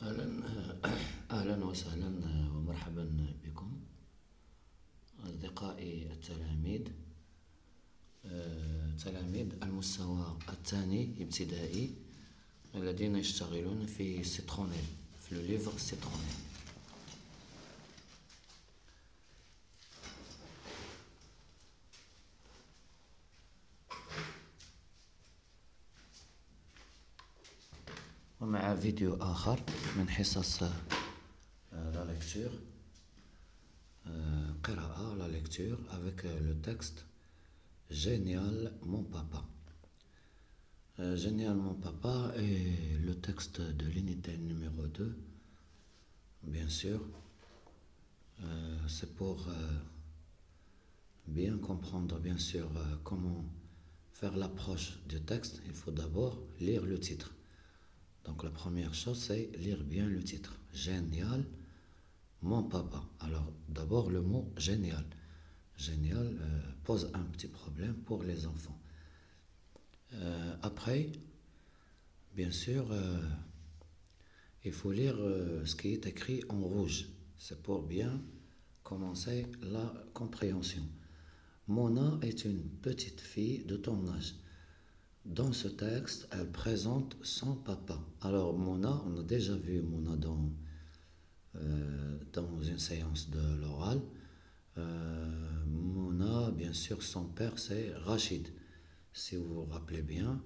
أهلا أهلا وسهلا ومرحبا بكم أصدقائي التلاميذ، تلاميذ المستوى الثاني ابتدائي الذين يشتغلون في سيترونيل، في لو ليفر سيترونيل. ومع فيديو آخر من حصص لا ليكتور، قراءة لا ليكتور avec le texte Génial mon papa. Génial mon papa est le texte de l'unité numéro 2, bien sûr. C'est pour bien comprendre, bien sûr, comment faire l'approche du texte. Il faut d'abord lire le titre. Donc la première chose, c'est lire bien le titre. Génial, mon papa. Alors d'abord le mot génial. Génial pose un petit problème pour les enfants. Après, bien sûr, il faut lire ce qui est écrit en rouge. C'est pour bien commencer la compréhension. Mona est une petite fille de ton âge. Dans ce texte, elle présente son papa. Alors Mona, on a déjà vu Mona dans une séance de l'oral. Mona, bien sûr, son père c'est Rachid. Si vous vous rappelez bien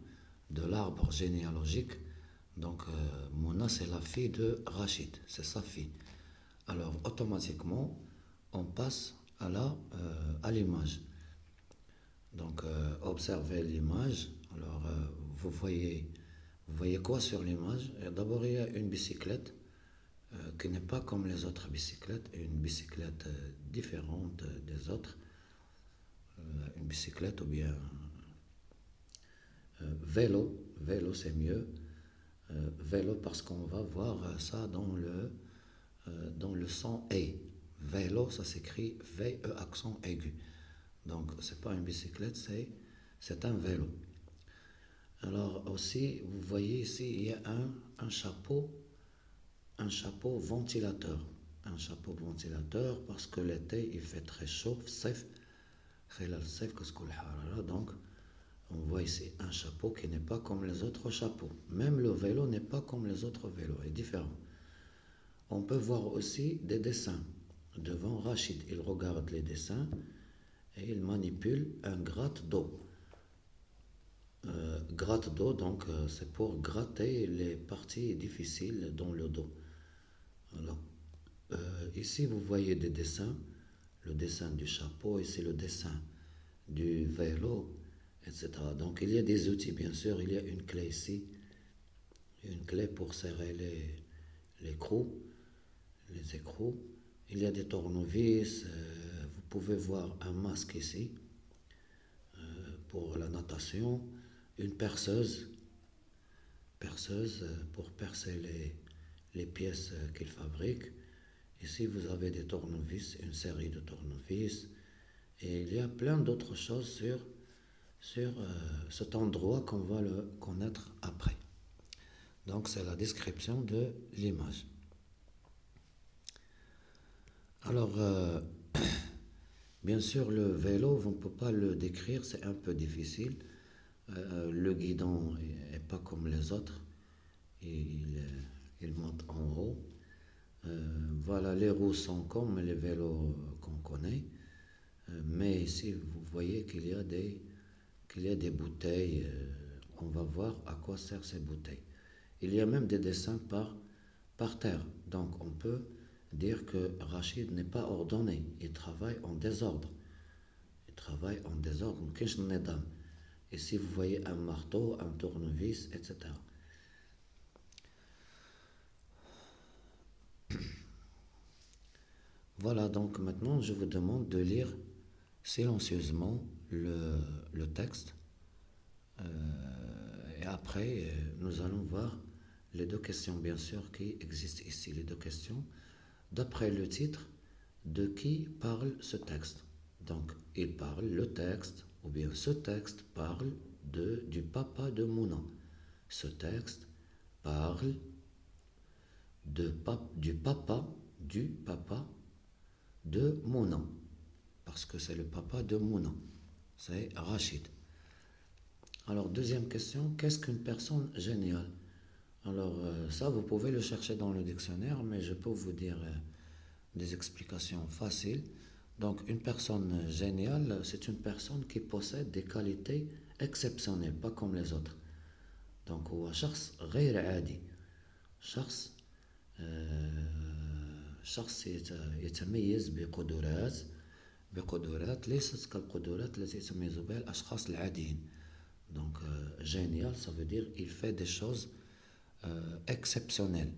de l'arbre généalogique, donc Mona c'est la fille de Rachid, c'est sa fille. Alors automatiquement, on passe à l'image. Donc observez l'image. Alors vous voyez quoi sur l'image? D'abord il y a une bicyclette qui n'est pas comme les autres bicyclettes, une bicyclette différente des autres, une bicyclette ou bien vélo c'est mieux, vélo parce qu'on va voir ça dans le son E. Vélo ça s'écrit V-E accent aigu, donc c'est pas une bicyclette, c'est un vélo. Alors aussi vous voyez ici il y a un chapeau ventilateur. Un chapeau ventilateur parce que l'été il fait très chaud. Donc on voit ici un chapeau qui n'est pas comme les autres chapeaux. Même le vélo n'est pas comme les autres vélos, il est différent. On peut voir aussi des dessins. Devant Rachid, il regarde les dessins et il manipule un gratte-d'eau. Gratte-d'eau, donc c'est pour gratter les parties difficiles dans le dos. Alors, ici vous voyez des dessins, le dessin du chapeau, ici le dessin du vélo, etc. Donc il y a des outils, bien sûr, il y a une clé ici, une clé pour serrer les écrous, il y a des tournevis, vous pouvez voir un masque ici pour la natation, une perceuse pour percer les pièces qu'il fabrique. Ici vous avez des tournevis, une série de tournevis, et il y a plein d'autres choses sur cet endroit qu'on va le connaître après. Donc c'est la description de l'image. Alors bien sûr le vélo, on ne peut pas le décrire, c'est un peu difficile. Le guidon n'est pas comme les autres, il monte en haut. Voilà, les roues sont comme les vélos qu'on connaît, mais ici vous voyez qu'il y a des bouteilles. On va voir à quoi servent ces bouteilles. Il y a même des dessins par terre, donc on peut dire que Rachid n'est pas ordonné, il travaille en désordre. Ici vous voyez un marteau, un tournevis, etc. Voilà, donc maintenant je vous demande de lire silencieusement le texte. Et après, nous allons voir les deux questions, bien sûr, qui existent ici. Les deux questions. D'après le titre, de qui parle ce texte? Donc, il parle, le texte, ou bien ce texte parle du papa de Mona. Ce texte parle du papa de Mouna. Parce que c'est le papa de Mouna. C'est Rachid. Alors, deuxième question, qu'est-ce qu'une personne géniale? Alors, ça, vous pouvez le chercher dans le dictionnaire, mais je peux vous dire des explications faciles. Donc, une personne géniale, c'est une personne qui possède des qualités exceptionnelles, pas comme les autres. Donc, هو شخص غير عادي. شخص شخص يتميز بقدرات ليست كالقدرات التي يتميز بها الأشخاص العاديين. Donc, génial, ça veut dire il fait des choses exceptionnelles.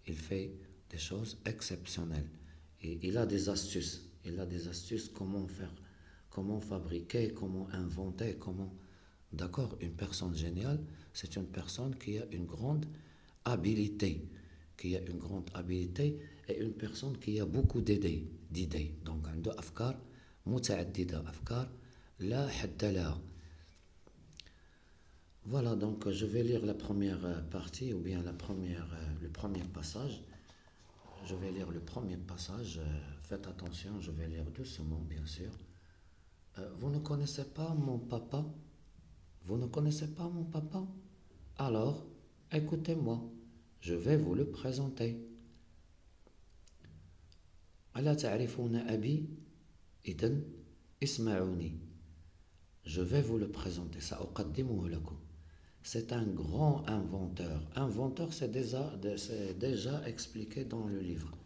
Il fait des choses exceptionnelles. Et il a des astuces. Il a des astuces comment faire, comment fabriquer, comment inventer, comment... D'accord, une personne géniale, c'est une personne qui a une grande habilité. Qui a une grande habilité et une personne qui a beaucoup d'idées. Donc, عنده أفكار متعددة, أفكار لا حد لها. Voilà, donc je vais lire la première partie ou bien le premier passage. Je vais lire le premier passage. Faites attention, je vais lire doucement, bien sûr. Vous ne connaissez pas mon papa? Vous ne connaissez pas mon papa? Alors, écoutez-moi, je vais vous le présenter. ألا تعرفون أبي؟ إذن اسمعوني. Je vais vous le présenter. سأقدمه لكم. C'est un grand inventeur. Inventeur, c'est déjà expliqué dans le livre.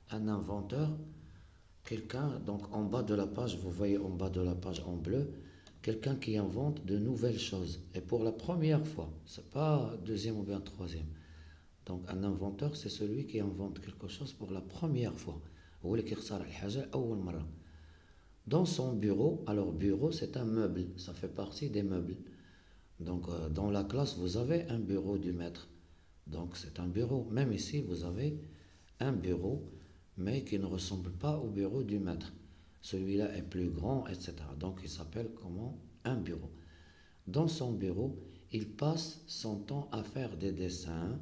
Un inventeur, quelqu'un, donc en bas de la page, vous voyez en bas de la page en bleu, quelqu'un qui invente de nouvelles choses. Et pour la première fois, c'est pas deuxième ou bien troisième. Donc un inventeur, c'est celui qui invente quelque chose pour la première fois. Dans son bureau, alors bureau, c'est un meuble, ça fait partie des meubles. Donc, dans la classe, vous avez un bureau du maître. Donc, c'est un bureau. Même ici, vous avez un bureau, mais qui ne ressemble pas au bureau du maître. Celui-là est plus grand, etc. Donc, il s'appelle comment? Un bureau. Dans son bureau, il passe son temps à faire des dessins.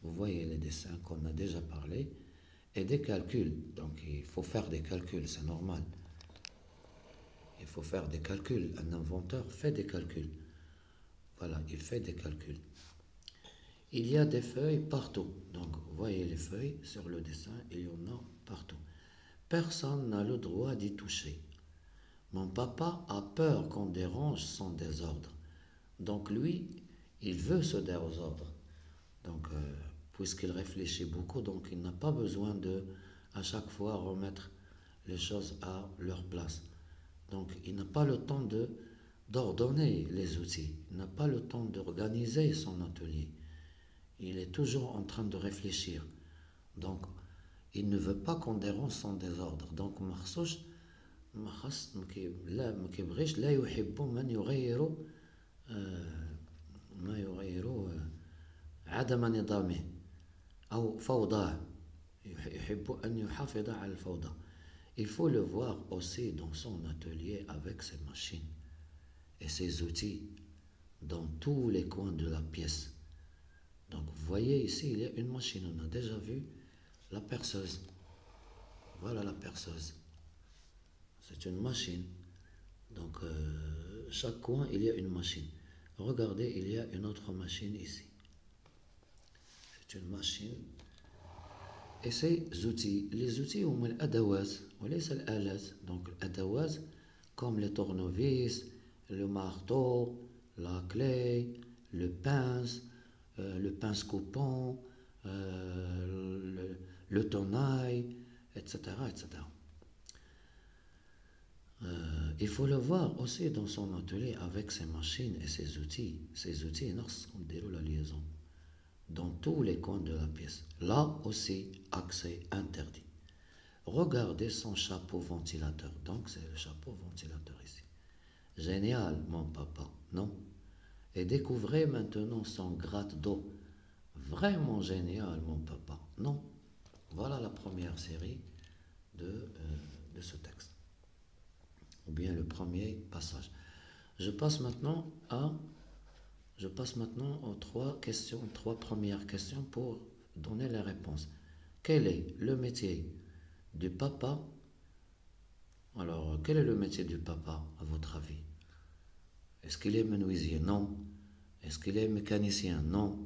Vous voyez les dessins qu'on a déjà parlé. Et des calculs. Donc, il faut faire des calculs, c'est normal. Il faut faire des calculs. Un inventeur fait des calculs. Voilà, il fait des calculs. Il y a des feuilles partout. Donc, vous voyez les feuilles sur le dessin, il y en a partout. Personne n'a le droit d'y toucher. Mon papa a peur qu'on dérange son désordre. Donc, lui, il veut ce désordre. Donc, puisqu'il réfléchit beaucoup, donc il n'a pas besoin de, à chaque fois, remettre les choses à leur place. Donc, il n'a pas le temps d'ordonner les outils. Il n'a pas le temps d'organiser son atelier. Il est toujours en train de réfléchir. Donc, il ne veut pas qu'on dérange son désordre. Donc, ما كيبغيش لا يحب من يغير ما يغير عدم نظامه أو فوضاه. يحب أن يحافظ على الفوضى. Il faut le voir aussi dans son atelier avec ses machines et ses outils dans tous les coins de la pièce. Donc vous voyez ici, il y a une machine, on a déjà vu la perceuse. Voilà la perceuse. C'est une machine. Donc chaque coin, il y a une machine. Regardez, il y a une autre machine ici. C'est une machine. Et ces outils, les outils هم الأدوات وليس الآلات. Donc الأدوات comme les tournevis, le marteau, la clé, le pince coupant, le tenaille, etc. etc. Il faut le voir aussi dans son atelier avec ses machines et ses outils. Ces outils, on déroule la liaison dans tous les coins de la pièce. Là aussi, accès interdit. Regardez son chapeau ventilateur. Donc, c'est le chapeau ventilateur ici. Génial, mon papa, non? Et découvrez maintenant son gratte d'eau. Vraiment génial, mon papa, non? Voilà la première série de ce texte. Ou bien le premier passage. Je passe maintenant aux trois premières questions pour donner les réponses. quel est le métier du papa? Alors, quel est le métier du papa, à votre avis? Est-ce qu'il est menuisier? Non. Est-ce qu'il est mécanicien? Non.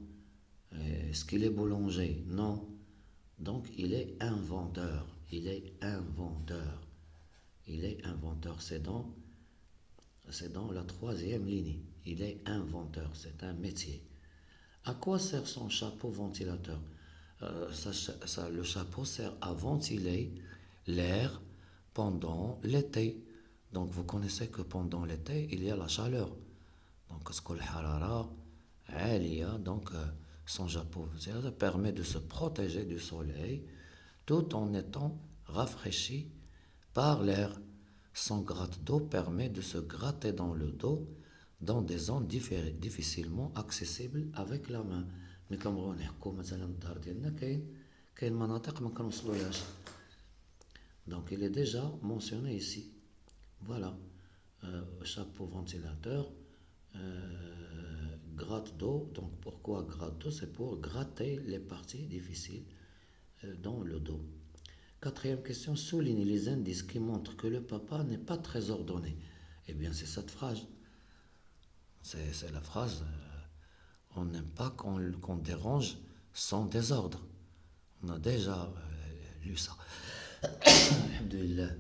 Est-ce qu'il est boulanger? Non. Donc, il est inventeur. Il est inventeur. Il est inventeur. C'est dans la troisième ligne. Il est inventeur. C'est un métier. À quoi sert son chapeau ventilateur? Le chapeau sert à ventiler l'air pendant l'été. Donc, vous connaissez que pendant l'été, il y a la chaleur. Donc, son chapeau ventilateur permet de se protéger du soleil tout en étant rafraîchi par l'air. Son gratte-dos permet de se gratter dans le dos dans des zones difficilement accessibles avec la main. Mais comme on نحكوا مثلا الظهر ديالنا كاين مناطق ما كنوصلولهاش. Donc il est déjà mentionné ici. Voilà. Chapeau ventilateur, gratte d'eau. Donc pourquoi gratte d'eau? C'est pour gratter les parties difficiles dans le dos. Quatrième question, souligne les indices qui montrent que le papa n'est pas très ordonné. Eh bien, c'est cette phrase. C'est la phrase on n'aime pas qu'on dérange son désordre. On a déjà lu ça. Alhamdulillah.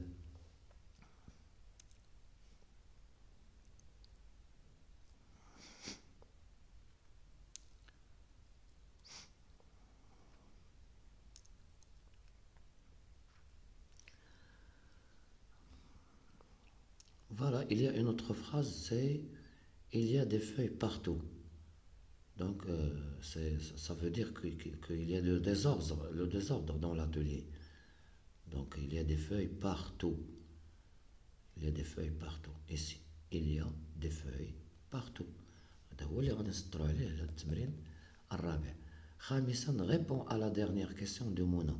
Voilà, il y a une autre phrase, c'est il y a des feuilles partout. Donc, ça veut dire qu'il y a le désordre dans l'atelier. Donc, il y a des feuilles partout. Il y a des feuilles partout. Ici, il y a des feuilles partout. هذا هو اللي غادي نسطروا عليه التمرين الرابع. خامسا, réponds à la dernière question de Mouna.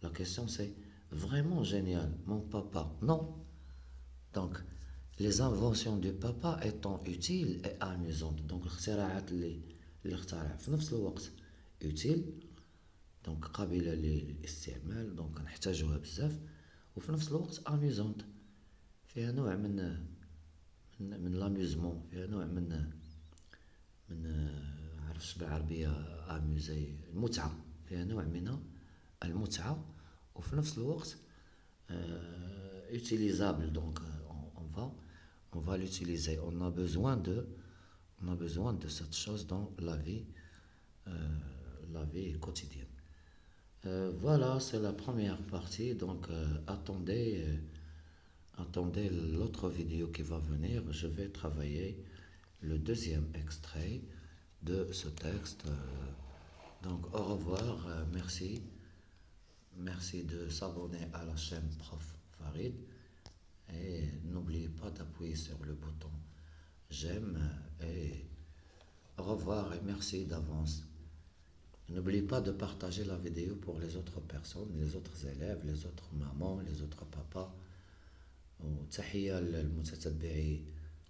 La question c'est vraiment génial, mon papa. Non. Donc, les inventions du papa étant utiles et amusantes. Donc, الاختراعات اللي اخترع في نفس الوقت utile. Donc, قابلة للاستعمال. Donc, نحتاجوها بزاف. وفي نفس الوقت amusante. فيها نوع من l'amusement. فيها نوع من عرفتش بالعربية اموزي المتعة. فيها نوع من المتعة وفي نفس الوقت utilisable. Donc on va l'utiliser. On a besoin de cette chose dans la vie quotidienne. Voilà, c'est la première partie. Donc attendez l'autre vidéo qui va venir. Je vais travailler le deuxième extrait de ce texte. Donc au revoir, merci de s'abonner à la chaîne Prof Farid et n'oubliez pas d'appuyer sur le bouton j'aime et au revoir et merci d'avance. N'oubliez pas de partager la vidéo pour les autres personnes, les autres élèves, les autres mamans, les autres papas. وتحية للمتتبعي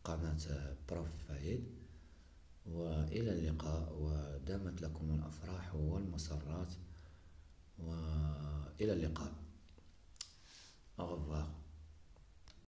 قناة بروف فهيد وإلى اللقاء ودامت لكم الأفراح والمسرات وإلى اللقاء. Au revoir.